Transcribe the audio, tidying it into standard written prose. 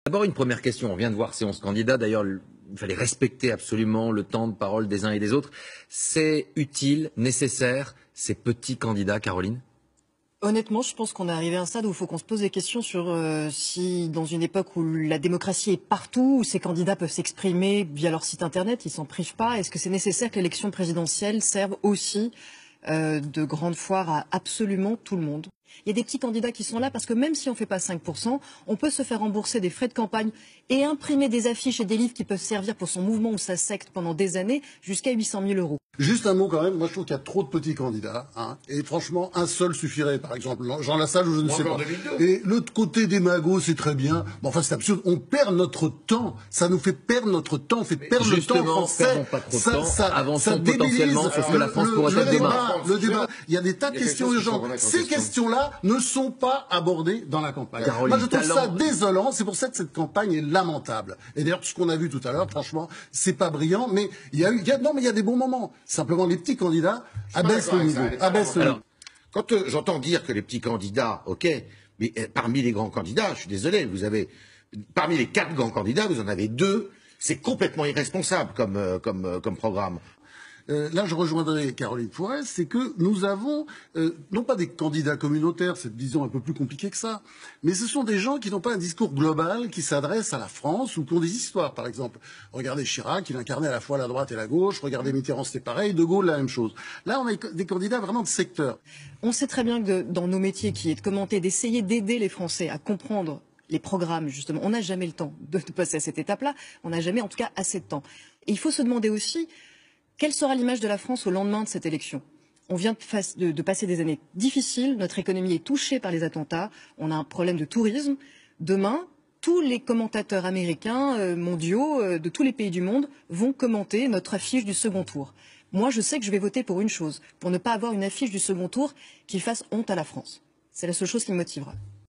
D'abord, une première question. On vient de voir ces 11 candidats. D'ailleurs, il fallait respecter absolument le temps de parole des uns et des autres. C'est utile, nécessaire, ces petits candidats, Caroline? Honnêtement, je pense qu'on est arrivé à un stade où il faut qu'on se pose des questions sur si, dans une époque où la démocratie est partout, où ces candidats peuvent s'exprimer via leur site internet, ils s'en privent pas, est-ce que c'est nécessaire que l'élection présidentielle serve aussi de grande foire à absolument tout le monde? Il y a des petits candidats qui sont là parce que même si on ne fait pas 5%, on peut se faire rembourser des frais de campagne et imprimer des affiches et des livres qui peuvent servir pour son mouvement ou sa secte pendant des années jusqu'à 800 000 euros. Juste un mot quand même, moi je trouve qu'il y a trop de petits candidats, hein, et franchement un seul suffirait, par exemple Jean Lassalle ou je ne sais pas. Et l'autre côté des magots c'est très bien, mais enfin c'est absurde, on perd notre temps, ça nous fait perdre notre temps, on fait perdre le temps français. Perdons pas trop de temps, avançons potentiellement sur ce que la France pourrait faire demain. Le débat, il y a des tas de questions urgentes, ces questions-là ne sont pas abordées dans la campagne. Caroline, moi je trouve ça désolant, c'est pour ça que cette campagne est lamentable. Et d'ailleurs tout ce qu'on a vu tout à l'heure, franchement, c'est pas brillant, mais il y a des bons moments. Simplement, les petits candidats abaissent le niveau. Quand j'entends dire que les petits candidats, ok, mais parmi les grands candidats, je suis désolé, vous avez, parmi les 4 grands candidats, vous en avez 2, c'est complètement irresponsable comme programme. Là, je rejoindrai Caroline Forest, c'est que nous avons, non pas des candidats communautaires, cette vision un peu plus compliquée que ça, mais ce sont des gens qui n'ont pas un discours global qui s'adresse à la France ou qui ont des histoires, par exemple. Regardez Chirac, il incarnait à la fois la droite et la gauche, regardez Mitterrand, c'était pareil, De Gaulle, la même chose. Là, on a des candidats vraiment de secteur. On sait très bien que dans nos métiers qui est de commenter, d'essayer d'aider les Français à comprendre les programmes, justement, on n'a jamais le temps de passer à cette étape-là, on n'a jamais en tout cas assez de temps. Et il faut se demander aussi, quelle sera l'image de la France au lendemain de cette élection? On vient de passer des années difficiles, notre économie est touchée par les attentats, on a un problème de tourisme. Demain, tous les commentateurs américains, mondiaux, de tous les pays du monde vont commenter notre affiche du second tour. Moi, je sais que je vais voter pour une chose, pour ne pas avoir une affiche du second tour qui fasse honte à la France. C'est la seule chose qui me motivera.